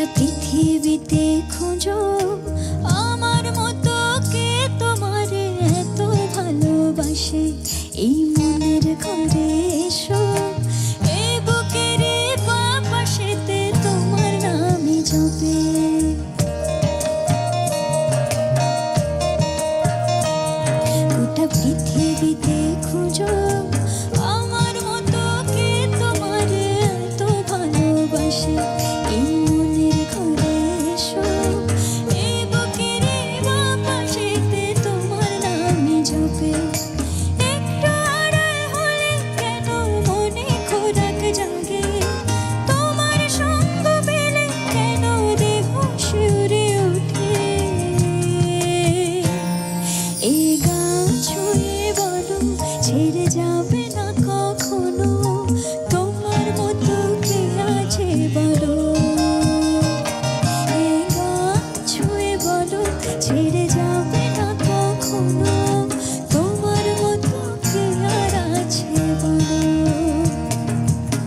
গোটা পৃথিবীতে খুঁজো আমার মতো কে তোমারে এত ভালোবাসে। এই মনের ঘরে এসো, এই বুকের পাশেতে তোমার নামই জপে। গোটা পৃথিবীতে খুঁজো আমার মতো কে তোমারে এত ভালোবাসে। এই মনের ঘরে এসো, এই বুকের পাশেতে তোমার নামই জপে। একটু আড়াল হলে কেন মনে খোরাক জাগে, তোমার সঙ্গ পেলে কেন দেহ শিউরে ওঠে। এ গা ছুঁয়ে বলো ছেড়ে যাবে না কখনো, তোমার মতো কে আছে বলো। এ গা ছুঁয়ে বলো ছেড়ে